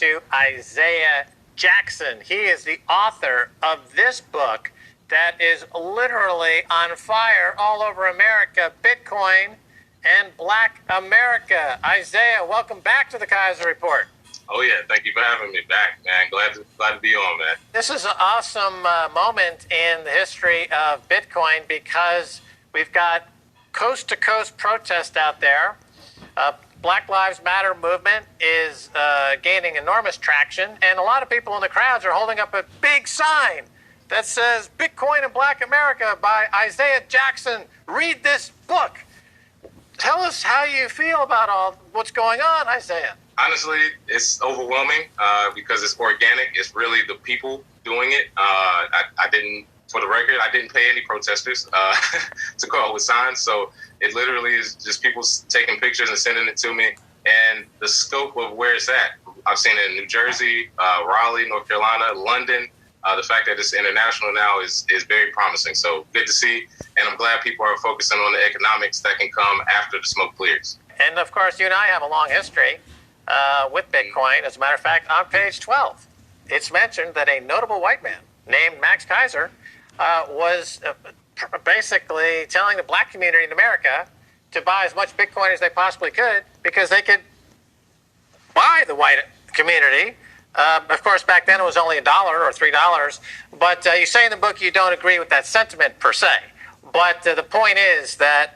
to Isiah Jackson. He is the author of this book that is literally on fire all over America, Bitcoin and Black America. Isiah, welcome back to the Kaiser Report. Oh yeah, thank you for having me back, man. Glad to be on, man. This is an awesome moment in the history of Bitcoin because we've got coast-to-coast protest out there. Black Lives Matter movement is gaining enormous traction, and a lot of people in the crowds are holding up a big sign that says Bitcoin and Black America by Isiah Jackson. Read this book. Tell us how you feel about all what's going on, Isiah. Honestly, it's overwhelming because it's organic. It's really the people doing it. I didn't, for the record, I didn't pay any protesters to go out with signs. So it literally is just people taking pictures and sending it to me. And the scope of where it's at, I've seen it in New Jersey, Raleigh, North Carolina, London. The fact that it's international now is very promising. So good to see. And I'm glad people are focusing on the economics that can come after the smoke clears. And of course, you and I have a long history with Bitcoin. As a matter of fact, on page 12, it's mentioned that a notable white man named Max Kaiser was basically telling the black community in America to buy as much Bitcoin as they possibly could because they could buy the white community. Of course, back then it was only $1 or $3. But you say in the book you don't agree with that sentiment per se. But the point is that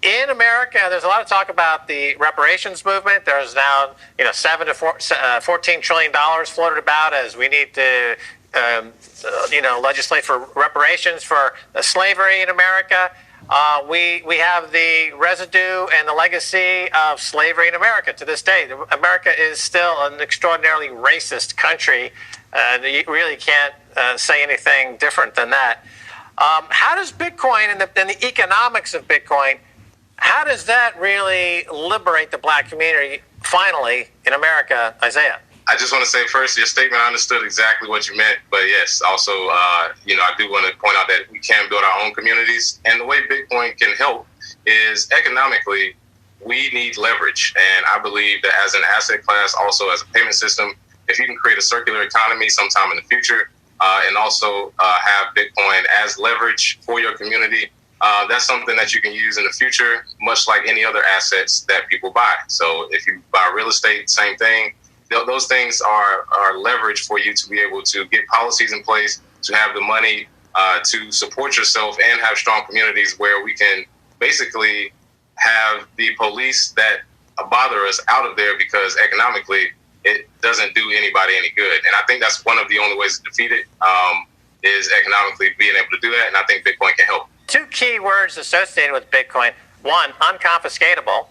in America, there's a lot of talk about the reparations movement. There's now, $7 to $14 trillion floated about as we need to, legislate for reparations for slavery in America. We have the residue and the legacy of slavery in America to this day. America is still an extraordinarily racist country. You really can't say anything different than that. How does Bitcoin and the economics of Bitcoin, how does that really liberate the black community finally in America, Isiah? I just want to say first, your statement, I understood exactly what you meant. But yes, also, I do want to point out that we can build our own communities. And the way Bitcoin can help is economically, we need leverage. And I believe that as an asset class, also as a payment system, if you can create a circular economy sometime in the future and also have Bitcoin as leverage for your community, that's something that you can use in the future, much like any other assets that people buy. So if you buy real estate, same thing. Those things are leverage for you to be able to get policies in place, to have the money to support yourself and have strong communities where we can basically have the police that bother us out of there because economically it doesn't do anybody any good. And I think that's one of the only ways to defeat it is economically being able to do that. And I think Bitcoin can help. Two key words associated with Bitcoin. One, unconfiscatable.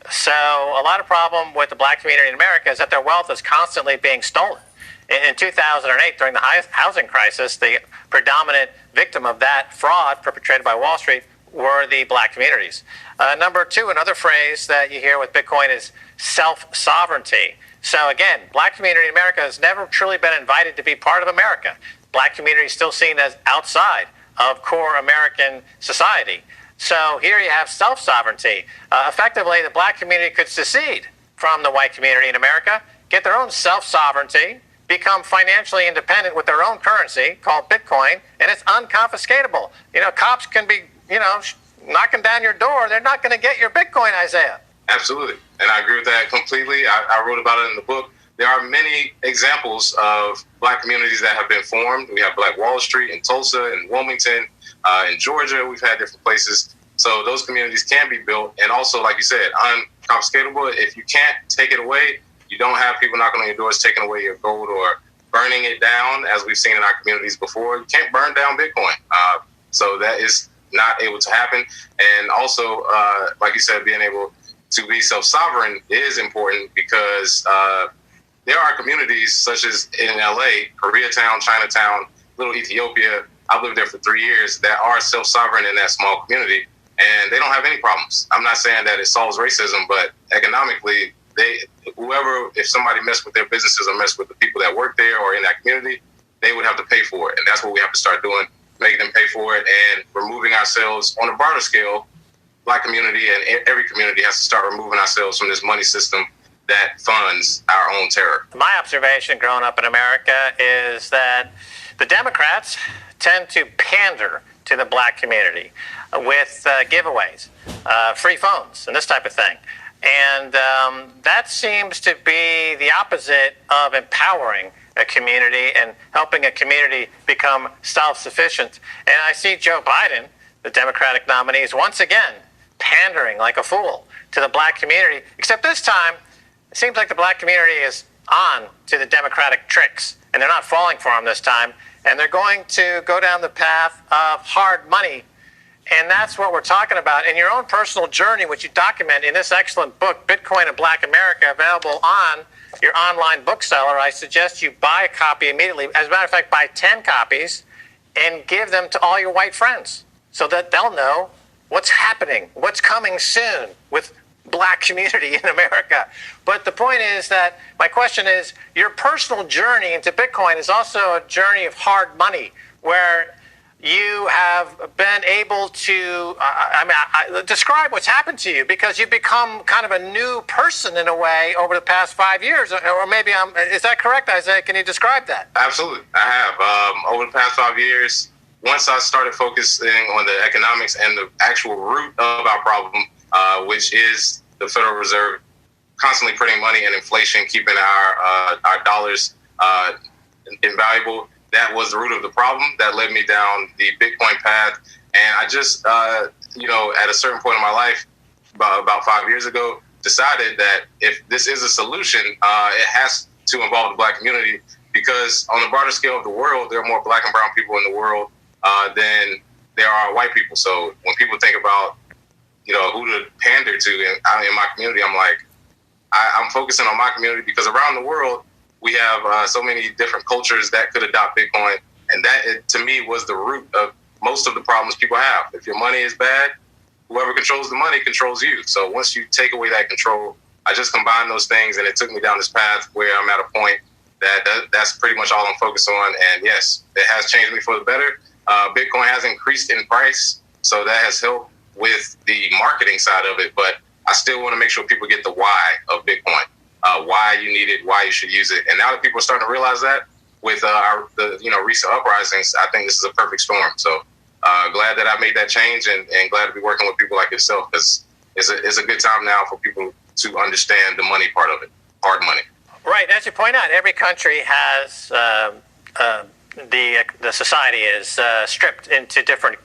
So a lot of problem with the black community in America is that their wealth is constantly being stolen. In 2008, during the housing crisis, the predominant victim of that fraud perpetrated by Wall Street were the black communities. Number two, another phrase that you hear with Bitcoin is self-sovereignty. So again, black community in America has never truly been invited to be part of America. Black community is still seen as outside of core American society. So here you have self-sovereignty. Effectively, the black community could secede from the white community in America, get their own self-sovereignty, become financially independent with their own currency called Bitcoin, and it's unconfiscatable. Cops can be, knocking down your door. They're not going to get your Bitcoin, Isiah. Absolutely. And I agree with that completely. I wrote about it in the book. There are many examples of black communities that have been formed. We have Black Wall Street in Tulsa and Wilmington. In Georgia, we've had different places. So those communities can be built. And also, like you said, unconfiscatable. If you can't take it away, you don't have people knocking on your doors taking away your gold or burning it down, as we've seen in our communities before. You can't burn down Bitcoin. So that is not able to happen. And also, like you said, being able to be self-sovereign is important because there are communities such as in LA, Koreatown, Chinatown, Little Ethiopia. I've lived there for 3 years that are self-sovereign in that small community, and they don't have any problems. I'm not saying that it solves racism, but economically, if somebody messed with their businesses or messed with the people that work there or in that community, they would have to pay for it. And that's what we have to start doing, making them pay for it and removing ourselves on a broader scale. Black community and every community has to start removing ourselves from this money system that funds our own terror. My observation growing up in America is that the Democrats tend to pander to the black community with giveaways, free phones, and this type of thing. And that seems to be the opposite of empowering a community and helping a community become self-sufficient. And I see Joe Biden, the Democratic nominee, is once again pandering like a fool to the black community, except this time it seems like the black community is on to the Democratic tricks, and they're not falling for them this time, and they're going to go down the path of hard money. And that's what we're talking about. In your own personal journey, which you document in this excellent book, Bitcoin and Black America, available on your online bookseller, I suggest you buy a copy immediately. As a matter of fact, buy 10 copies and give them to all your white friends so that they'll know what's happening, what's coming soon with black community in America. But the point is that my question is, your personal journey into Bitcoin is also a journey of hard money, where you have been able to, describe what's happened to you, because you've become kind of a new person in a way over the past 5 years, or maybe is that correct, Isiah? Can you describe that? Absolutely, I have. Over the past 5 years, once I started focusing on the economics and the actual root of our problem, which is the Federal Reserve constantly printing money and inflation, keeping our dollars invaluable. That was the root of the problem that led me down the Bitcoin path. And I just, at a certain point in my life, about 5 years ago, decided that if this is a solution, it has to involve the black community, because on the broader scale of the world, there are more black and brown people in the world than there are white people. So when people think about, who to pander to in my community, I'm like, I'm focusing on my community, because around the world, we have so many different cultures that could adopt Bitcoin. And that, to me, was the root of most of the problems people have. If your money is bad, whoever controls the money controls you. So once you take away that control, I just combined those things, and it took me down this path where I'm at a point that's pretty much all I'm focused on. And yes, it has changed me for the better. Bitcoin has increased in price, so that has helped with the marketing side of it. But I still want to make sure people get the why of Bitcoin. Why you need it, why you should use it. And now that people are starting to realize that with the recent uprisings, I think this is a perfect storm. So glad that I made that change, and glad to be working with people like yourself, because it's a good time now for people to understand the money part of it, hard money. Right. As you point out, every country has the society is stripped into different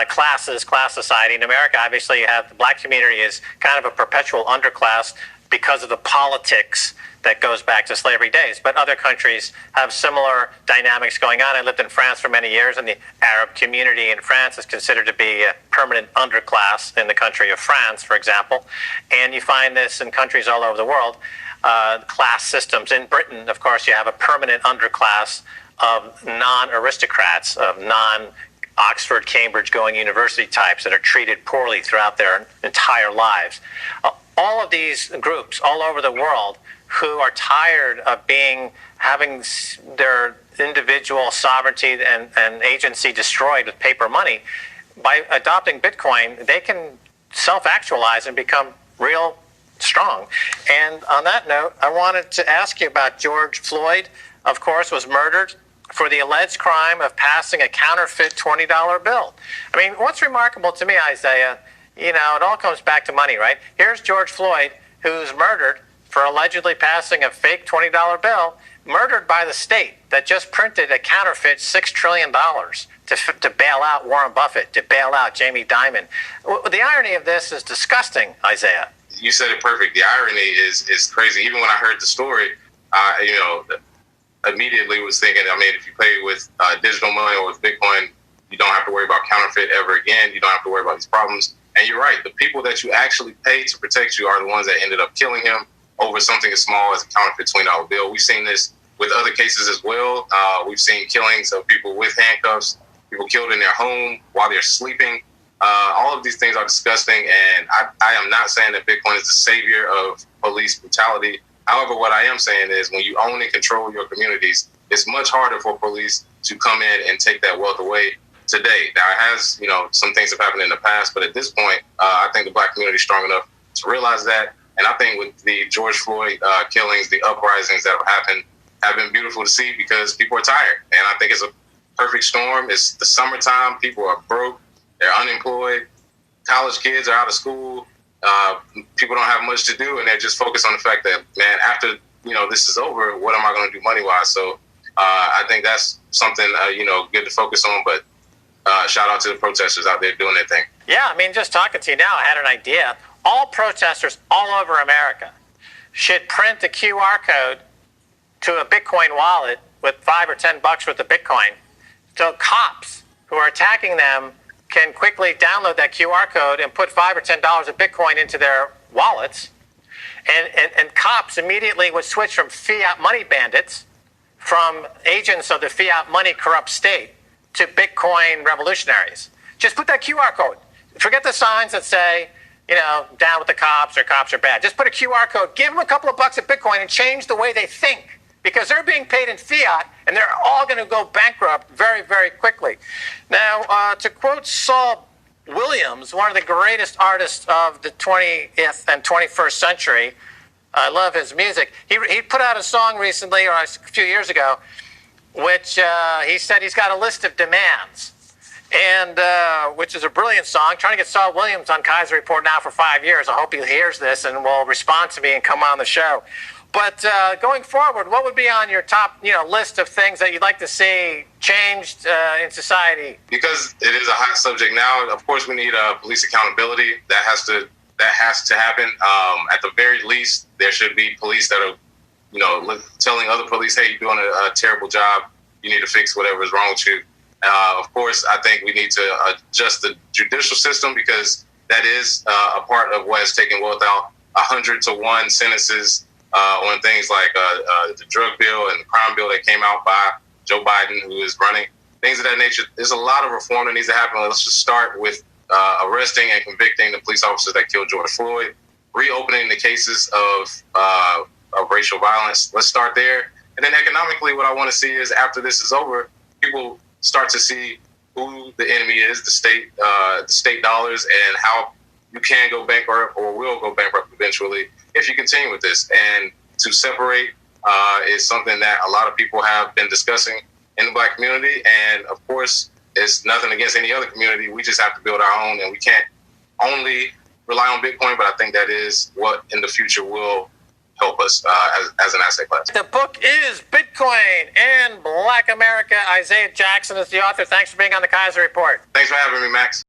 classes, class society. In America, obviously, you have the black community is kind of a perpetual underclass because of the politics that goes back to slavery days. But other countries have similar dynamics going on. I lived in France for many years, and the Arab community in France is considered to be a permanent underclass in the country of France, for example. And you find this in countries all over the world, class systems. In Britain, of course, you have a permanent underclass of non-aristocrats, of non-Oxford, Cambridge going university types that are treated poorly throughout their entire lives. All of these groups all over the world who are tired of having their individual sovereignty and agency destroyed with paper money, by adopting Bitcoin, they can self-actualize and become real strong. And on that note, I wanted to ask you about George Floyd, of course, was murdered for the alleged crime of passing a counterfeit $20 bill. I mean, what's remarkable to me, Isiah, it all comes back to money, right? Here's George Floyd, who's murdered for allegedly passing a fake $20 bill, murdered by the state that just printed a counterfeit $6 trillion to bail out Warren Buffett, to bail out Jamie Dimon. The irony of this is disgusting, Isiah. You said it perfect. The irony is crazy. Even when I heard the story, immediately was thinking, if you pay with digital money or with Bitcoin, you don't have to worry about counterfeit ever again. You don't have to worry about these problems. And you're right. The people that you actually pay to protect you are the ones that ended up killing him over something as small as a counterfeit $20 bill. We've seen this with other cases as well. We've seen killings of people with handcuffs, people killed in their home while they're sleeping. All of these things are disgusting. And I am not saying that Bitcoin is the savior of police brutality. However, what I am saying is when you own and control your communities, it's much harder for police to come in and take that wealth away today. Now, it has, some things have happened in the past, but at this point, I think the black community is strong enough to realize that And I think with the George Floyd killings, the uprisings that have happened have been beautiful to see because people are tired. And I think it's a perfect storm. It's the summertime. People are broke. They're unemployed. College kids are out of school. People don't have much to do, and they're just focused on the fact that, man, after this is over, what am I going to do money-wise? So I think that's something good to focus on. But shout out to the protesters out there doing their thing. Yeah, I mean, just talking to you now, I had an idea. All protesters all over America should print a QR code to a Bitcoin wallet with $5 or $10 worth of Bitcoin, so cops who are attacking them can quickly download that QR code and put $5 or $10 of Bitcoin into their wallets, and cops immediately would switch from fiat money bandits, from agents of the fiat money corrupt state, to Bitcoin revolutionaries. Just put that QR code. Forget the signs that say, down with the cops or cops are bad. Just put a QR code, give them a couple of bucks of Bitcoin, and change the way they think, because they're being paid in fiat, and they're all going to go bankrupt very, very quickly. Now, to quote Saul Williams, one of the greatest artists of the 20th and 21st century, I love his music. He put out a song recently, or a few years ago, which he said he's got a list of demands, and which is a brilliant song. Trying to get Saul Williams on Kaiser Report now for 5 years. I hope he hears this and will respond to me and come on the show. But going forward, what would be on your top, list of things that you'd like to see changed in society? Because it is a hot subject now. Of course, we need police accountability. That has to happen. At the very least, there should be police that are, telling other police, "Hey, you're doing a terrible job. You need to fix whatever is wrong with you." Of course, I think we need to adjust the judicial system, because that is a part of what has taken wealth out. 100-to-1 sentences on things like the drug bill and the crime bill that came out by Joe Biden, who is running. Things of that nature. There's a lot of reform that needs to happen. Let's just start with arresting and convicting the police officers that killed George Floyd, reopening the cases of racial violence. Let's start there. And then economically, what I want to see is, after this is over, people start to see who the enemy is, the state dollars, and how you can go bankrupt or will go bankrupt eventually if you continue with this. And to separate is something that a lot of people have been discussing in the Black community. And of course, it's nothing against any other community. We just have to build our own, and we can't only rely on Bitcoin, but I think that is what in the future will help us as an asset class. The book is Bitcoin and Black America. Isiah Jackson is the author. Thanks for being on the Kaiser Report. Thanks for having me, Max.